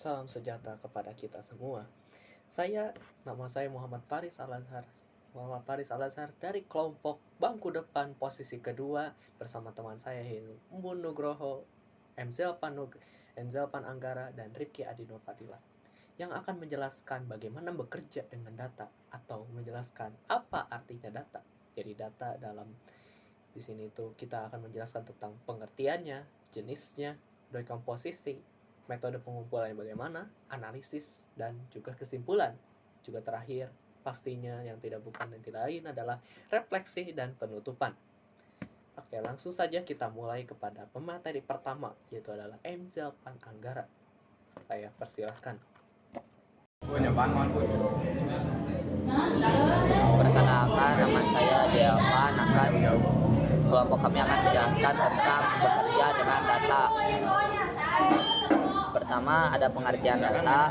Salam sejahtera kepada kita semua. Nama saya Muhammad Faris Al-Azhar. Muhammad Faris Al-Azhar dari kelompok bangku depan posisi kedua bersama teman saya yaitu Mbun Nugroho, Enzelpan Anggara, dan Rifki Adinur Fadila yang akan menjelaskan bagaimana bekerja dengan data atau menjelaskan apa artinya data. Jadi data di sini itu kita akan menjelaskan tentang pengertiannya, jenisnya, dekomposisi, metode pengumpulannya bagaimana, analisis, dan juga kesimpulan. Juga terakhir, pastinya yang tidak bukan dan tidak lain adalah refleksi dan penutupan. Oke, langsung saja kita mulai kepada pemateri pertama, yaitu adalah Enzelpan Anggara. Saya persilahkan. Perkenalkan, nama saya Delvan. Kelompok kami akan menjelaskan tentang bekerja dengan data. Pertama, ada pengertian data,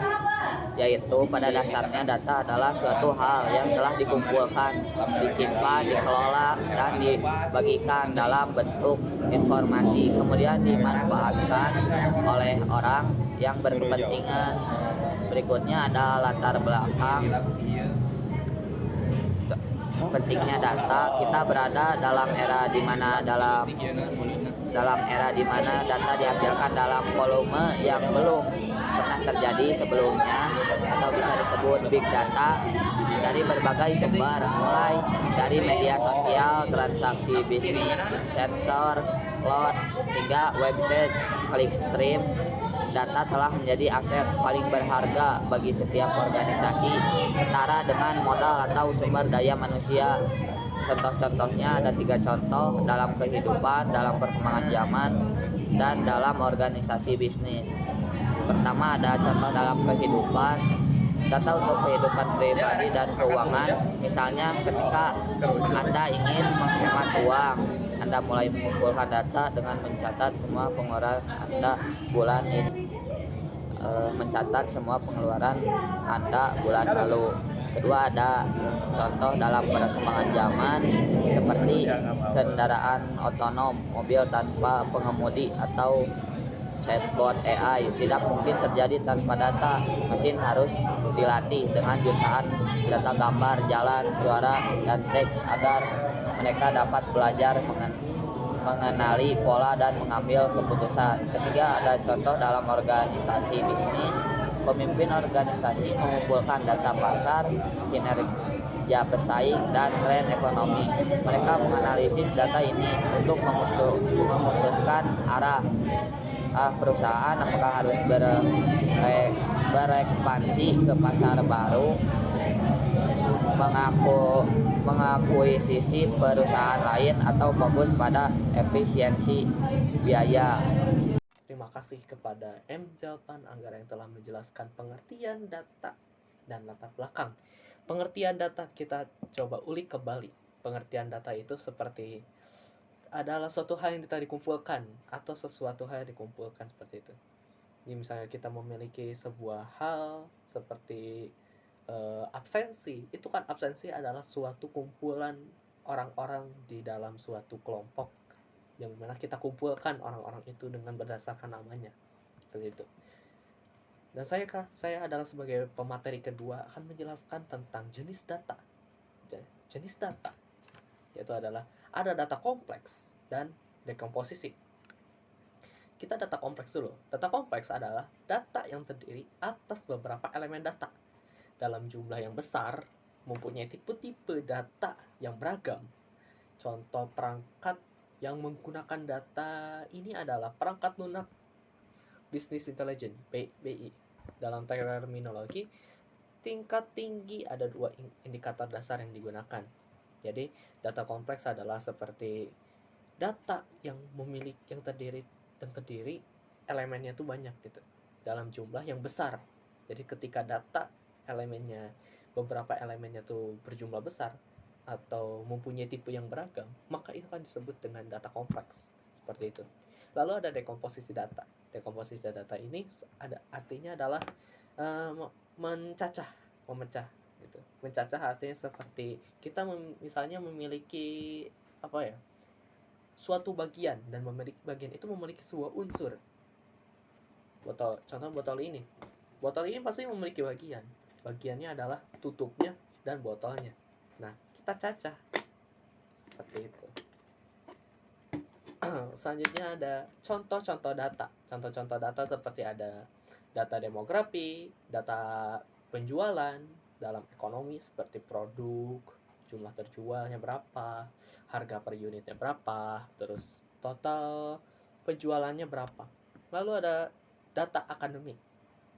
yaitu pada dasarnya data adalah suatu hal yang telah dikumpulkan, disimpan, dikelola, dan dibagikan dalam bentuk informasi, kemudian dimanfaatkan oleh orang yang berkepentingan. Berikutnya ada latar belakang pentingnya data. Kita berada dalam era di mana data dihasilkan dalam volume yang belum pernah terjadi sebelumnya, atau bisa disebut big data, dari berbagai sumber, mulai dari media sosial, transaksi bisnis, sensor, cloud, hingga website, clickstream. Data telah menjadi aset paling berharga bagi setiap organisasi, setara dengan modal atau sumber daya manusia. Contoh-contohnya ada 3 contoh: dalam kehidupan, dalam perkembangan zaman, dan dalam organisasi bisnis. Pertama, ada contoh dalam kehidupan. Data untuk kehidupan pribadi dan keuangan. Misalnya ketika Anda ingin menghemat uang, Anda mulai mengumpulkan data dengan mencatat semua pengeluaran Anda bulan ini, mencatat semua pengeluaran Anda bulan lalu. Kedua, ada contoh dalam perkembangan zaman seperti kendaraan otonom, mobil tanpa pengemudi, atau chatbot AI. Tidak mungkin terjadi tanpa data. Mesin harus dilatih dengan jutaan data gambar, jalan, suara, dan teks agar mereka dapat belajar mengenali pola dan mengambil keputusan. Ketiga, ada contoh dalam organisasi bisnis. Pemimpin organisasi mengumpulkan data pasar, kinerja pesaing, dan tren ekonomi. Mereka menganalisis data ini untuk memutuskan arah perusahaan, apakah harus berekspansi ke pasar baru, mengakuisisi perusahaan lain, atau fokus pada efisiensi biaya. Terima kasih kepada Enzelpan Anggara yang telah menjelaskan pengertian data dan latar belakang. Pengertian data kita coba ulik kembali. Pengertian data itu seperti adalah suatu hal yang kita dikumpulkan atau sesuatu hal yang dikumpulkan seperti itu. Jadi misalnya kita memiliki sebuah hal seperti absensi. Itu kan absensi adalah suatu kumpulan orang-orang di dalam suatu kelompok yang mana kita kumpulkan orang-orang itu dengan berdasarkan namanya, seperti itu. Dan saya adalah sebagai pemateri kedua akan menjelaskan tentang jenis data. Jenis data yaitu adalah ada data kompleks dan dekomposisi. Kita data kompleks dulu. Data kompleks adalah data yang terdiri atas beberapa elemen data dalam jumlah yang besar, mempunyai tipe-tipe data yang beragam. Contoh perangkat yang menggunakan data ini adalah perangkat lunak Business Intelligence (BI). Dalam terminologi tingkat tinggi ada 2 indikator dasar yang digunakan. Jadi data kompleks adalah seperti data yang terdiri elemennya itu banyak gitu dalam jumlah yang besar. Jadi ketika data beberapa elemennya tuh berjumlah besar atau mempunyai tipe yang beragam, maka itu akan disebut dengan data kompleks, seperti itu. Lalu ada dekomposisi data. Dekomposisi data ini artinya adalah memecah gitu. Mencacah artinya seperti kita misalnya memiliki suatu bagian, dan memiliki bagian itu memiliki sebuah unsur. Contoh botol ini. Botol ini pasti memiliki bagian. Bagiannya adalah tutupnya dan botolnya. Nah, kita cacah seperti itu. Selanjutnya ada contoh-contoh data. Contoh-contoh data seperti ada data demografi, data penjualan dalam ekonomi seperti produk, jumlah terjualnya berapa, harga per unitnya berapa, terus total penjualannya berapa. Lalu ada data akademik,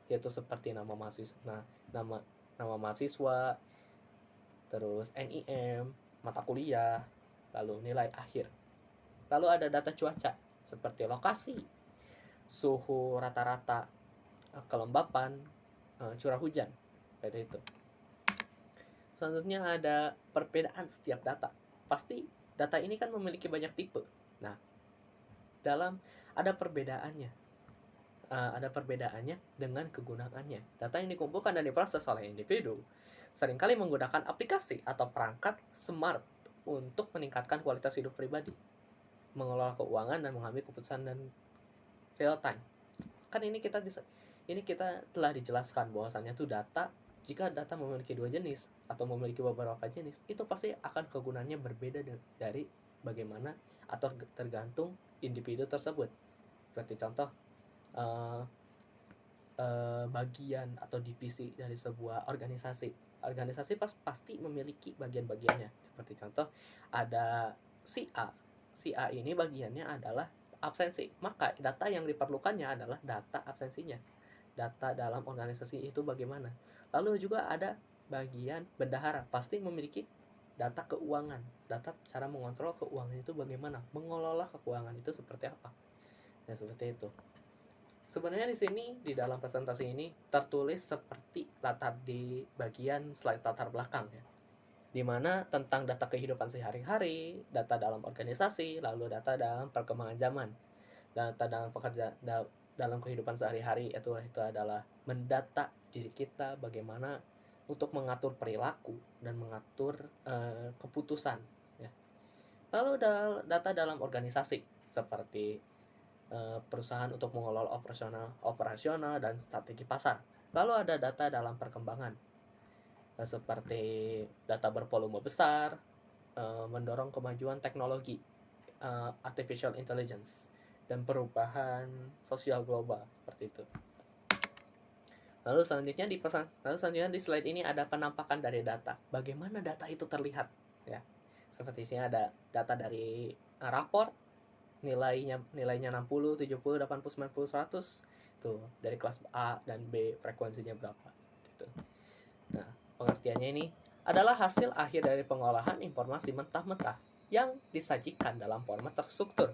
yaitu seperti nama mahasiswa, nama mahasiswa, terus NIM, mata kuliah, lalu nilai akhir. Lalu ada data cuaca seperti lokasi, suhu rata-rata, kelembapan, curah hujan, seperti itu. Selanjutnya ada perbedaan setiap data. Pasti data ini kan memiliki banyak tipe. Nah, ada perbedaannya. Ada perbedaannya dengan kegunaannya. Data yang dikumpulkan dan diproses oleh individu seringkali menggunakan aplikasi atau perangkat smart untuk meningkatkan kualitas hidup pribadi, mengelola keuangan dan mengambil keputusan dan real time. Kan ini kita telah dijelaskan bahwasannya tuh jika data memiliki dua jenis atau memiliki beberapa jenis, itu pasti akan kegunaannya berbeda dari bagaimana atau tergantung individu tersebut. Seperti contoh bagian atau divisi dari sebuah organisasi. Organisasi pasti memiliki bagian-bagiannya. Seperti contoh ada si A. Si A ini bagiannya adalah absensi. Maka data yang diperlukannya adalah data absensinya. Data dalam organisasi itu bagaimana. Lalu juga ada bagian bendahara. Pasti memiliki data keuangan. Data cara mengontrol keuangan itu bagaimana. Mengelola keuangan itu seperti apa. Ya seperti itu. Sebenarnya di sini di dalam presentasi ini tertulis seperti latar di bagian slide latar belakang ya. Di mana tentang data kehidupan sehari-hari, data dalam organisasi, lalu data dalam perkembangan zaman. Data dalam kehidupan sehari-hari itu adalah mendata diri kita bagaimana untuk mengatur perilaku dan mengatur keputusan ya. Lalu data dalam organisasi seperti perusahaan untuk mengelola operasional dan strategi pasar. Lalu ada data dalam perkembangan seperti data bervolume besar, mendorong kemajuan teknologi, artificial intelligence, dan perubahan sosial global seperti itu. Lalu selanjutnya di slide ini ada penampakan dari data. Bagaimana data itu terlihat ya. Seperti sini ada data dari rapor, nilainya 60, 70, 80, 90, 100 tuh dari kelas A dan B frekuensinya berapa gitu. Nah, pengertiannya ini adalah hasil akhir dari pengolahan informasi mentah-mentah yang disajikan dalam format terstruktur.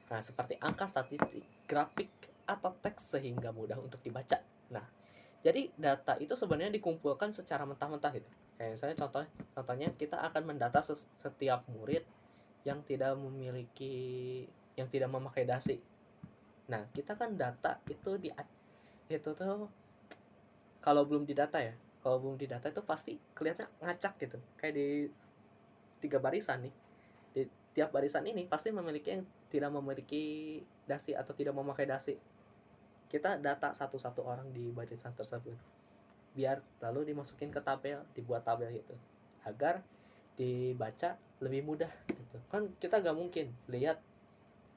Nah, seperti angka statistik, grafik, atau teks sehingga mudah untuk dibaca. Nah, jadi data itu sebenarnya dikumpulkan secara mentah-mentah gitu. Kayak misalnya contohnya kita akan mendata setiap murid yang tidak memakai dasi. Nah, kita kan data itu tuh kalau belum didata itu pasti kelihatan ngacak gitu. Kayak di 3 barisan nih. Di tiap barisan ini pasti memiliki yang tidak memiliki dasi atau tidak memakai dasi. Kita data satu-satu orang di barisan tersebut. Biar lalu dimasukin ke tabel, dibuat tabel gitu. Agar dibaca lebih mudah gitu. Kan kita gak mungkin lihat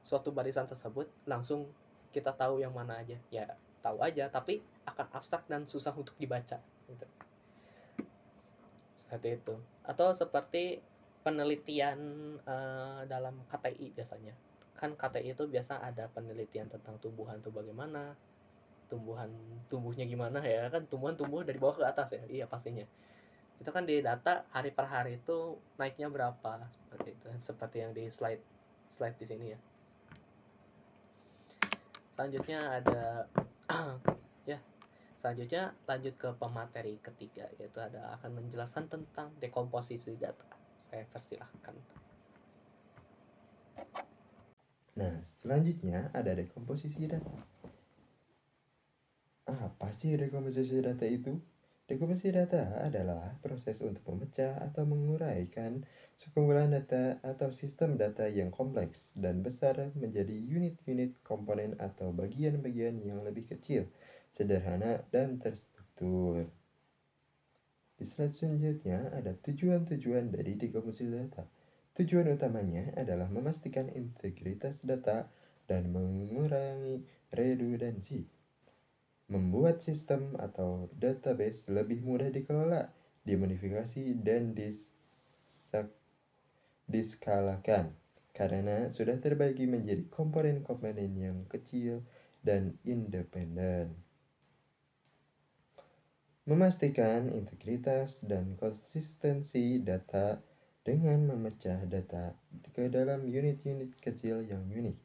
suatu barisan tersebut langsung kita tahu yang mana aja. Ya, tahu aja tapi akan abstrak dan susah untuk dibaca gitu. Seperti itu. Atau seperti penelitian dalam KTI biasanya. Kan KTI itu biasa ada penelitian tentang tumbuhan tuh bagaimana, tumbuhnya gimana ya, kan tumbuh dari bawah ke atas ya. Iya pastinya. Itu kan di data hari per hari itu naiknya berapa seperti itu. Seperti yang di slide di sini ya. Selanjutnya ada selanjutnya lanjut ke pemateri ketiga, yaitu akan menjelaskan tentang dekomposisi data. Saya persilahkan. Nah, selanjutnya ada dekomposisi data. Apa sih dekomposisi data itu? Dekomposisi data adalah proses untuk memecah atau menguraikan sekumpulan data atau sistem data yang kompleks dan besar menjadi unit-unit komponen atau bagian-bagian yang lebih kecil sederhana, dan terstruktur. Di slide selanjutnya ada tujuan-tujuan dari dekomposisi data. Tujuan utamanya adalah memastikan integritas data dan mengurangi redundansi. Membuat sistem atau database lebih mudah dikelola, dimodifikasi, dan diskalakan karena sudah terbagi menjadi komponen-komponen yang kecil dan independen. Memastikan integritas dan konsistensi data dengan memecah data ke dalam unit-unit kecil yang unik.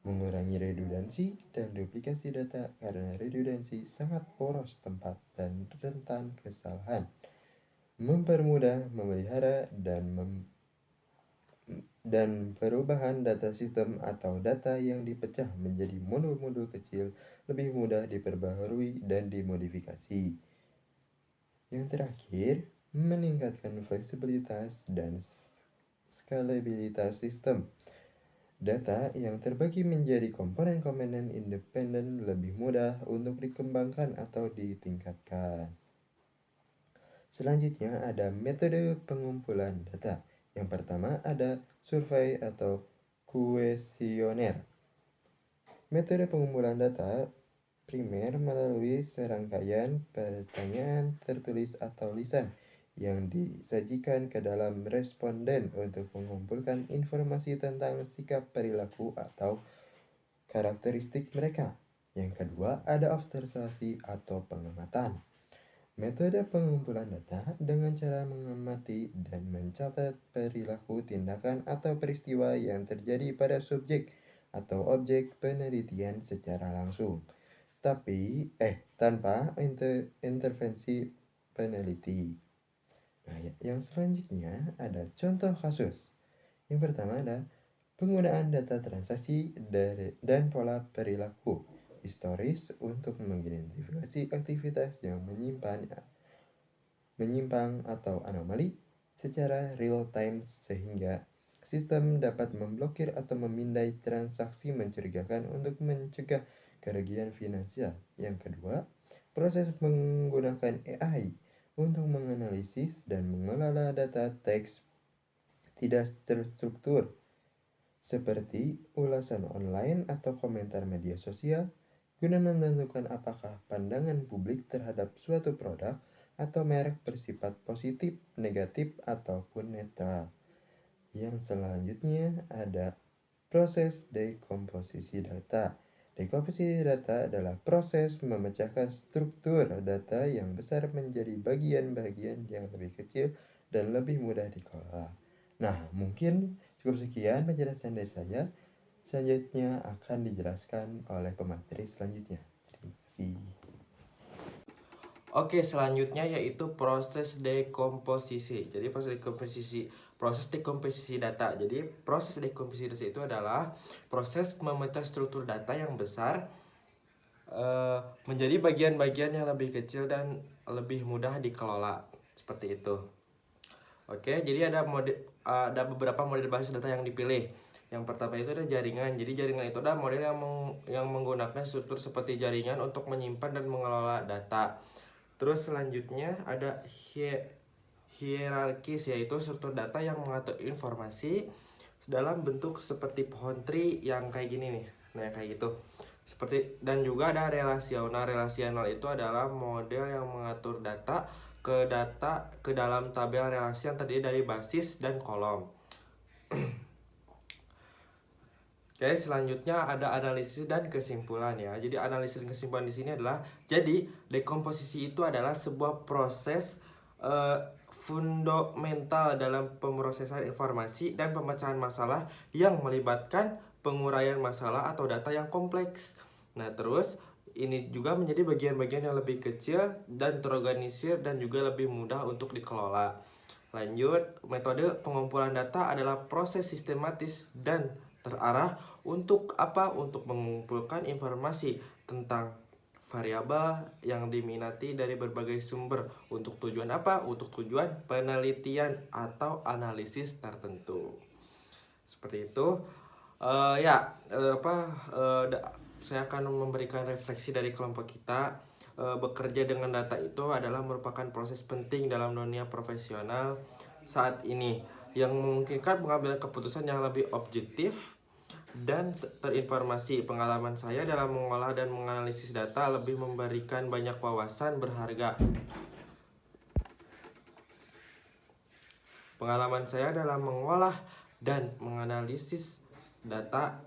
Mengurangi redundansi dan duplikasi data karena redundansi sangat poros tempat dan rentan kesalahan. Mempermudah memelihara dan perubahan data sistem atau data yang dipecah menjadi modul-modul kecil lebih mudah diperbaharui dan dimodifikasi. Yang terakhir, meningkatkan fleksibilitas dan skalabilitas sistem. Data yang terbagi menjadi komponen-komponen independen lebih mudah untuk dikembangkan atau ditingkatkan. Selanjutnya ada metode pengumpulan data. Yang pertama ada survei atau kuesioner. Metode pengumpulan data primer melalui serangkaian pertanyaan tertulis atau lisan yang disajikan ke dalam responden untuk mengumpulkan informasi tentang sikap perilaku atau karakteristik mereka. Yang kedua ada observasi atau pengamatan. Metode pengumpulan data dengan cara mengamati dan mencatat perilaku, tindakan, atau peristiwa yang terjadi pada subjek atau objek penelitian secara langsung, tanpa intervensi peneliti. Nah, yang selanjutnya ada contoh kasus. Yang pertama ada penggunaan data transaksi dan pola perilaku historis untuk mengidentifikasi aktivitas yang menyimpang atau anomali secara real time sehingga sistem dapat memblokir atau memindai transaksi mencurigakan untuk mencegah kerugian finansial. Yang kedua, proses menggunakan AI untuk menganalisis dan mengelola data teks tidak terstruktur seperti ulasan online atau komentar media sosial guna menentukan apakah pandangan publik terhadap suatu produk atau merek bersifat positif, negatif, ataupun netral. Yang selanjutnya ada proses dekomposisi data. Dekomposisi data adalah proses memecahkan struktur data yang besar menjadi bagian-bagian yang lebih kecil dan lebih mudah dikelola. Nah, mungkin cukup sekian penjelasan dari saya. Selanjutnya akan dijelaskan oleh pemateri selanjutnya. Terima kasih. Oke, selanjutnya yaitu proses dekomposisi. Jadi proses dekomposisi data. Jadi proses dekomposisi data itu adalah proses memecah struktur data yang besar menjadi bagian-bagian yang lebih kecil dan lebih mudah dikelola. Seperti itu. Oke, jadi ada beberapa model basis data yang dipilih. Yang pertama itu ada jaringan. Jadi jaringan itu adalah model yang menggunakan struktur seperti jaringan untuk menyimpan dan mengelola data. Terus selanjutnya ada hierarkis, yaitu struktur data yang mengatur informasi dalam bentuk seperti pohon tree yang kayak gini nih. Nah, kayak gitu. Dan juga ada relasional. Relasional itu adalah model yang mengatur data ke dalam tabel relasi yang terdiri dari basis dan kolom. Oke, selanjutnya ada analisis dan kesimpulan ya. Jadi analisis dan kesimpulan di sini adalah, jadi dekomposisi itu adalah sebuah proses fundamental dalam pemrosesan informasi dan pemecahan masalah yang melibatkan penguraian masalah atau data yang kompleks. Nah, terus ini juga menjadi bagian-bagian yang lebih kecil dan terorganisir dan juga lebih mudah untuk dikelola. Lanjut, metode pengumpulan data adalah proses sistematis dan terarah untuk apa? Untuk mengumpulkan informasi tentang variabel yang diminati dari berbagai sumber. Untuk tujuan apa? Untuk tujuan penelitian atau analisis tertentu. Seperti itu. saya akan memberikan refleksi dari kelompok kita. Bekerja dengan data itu adalah merupakan proses penting dalam dunia profesional saat ini yang memungkinkan pengambilan keputusan yang lebih objektif dan terinformasi. Pengalaman saya dalam mengolah dan menganalisis data lebih memberikan banyak wawasan berharga. Pengalaman saya dalam mengolah dan menganalisis data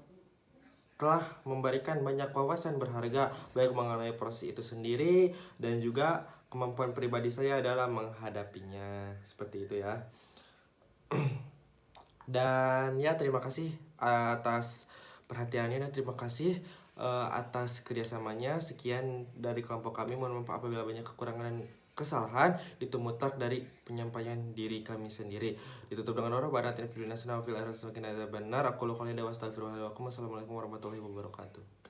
telah memberikan banyak wawasan berharga, baik mengenai proses itu sendiri dan juga kemampuan pribadi saya dalam menghadapinya. Seperti itu ya. Dan ya, terima kasih atas perhatiannya dan terima kasih atas kerjasamanya. Sekian dari kelompok kami. Mohon maaf apabila banyak kekurangan dan kesalahan. Itu mutlak dari penyampaian diri kami sendiri. Ditutup dengan doa. Assalamualaikum warahmatullahi wabarakatuh.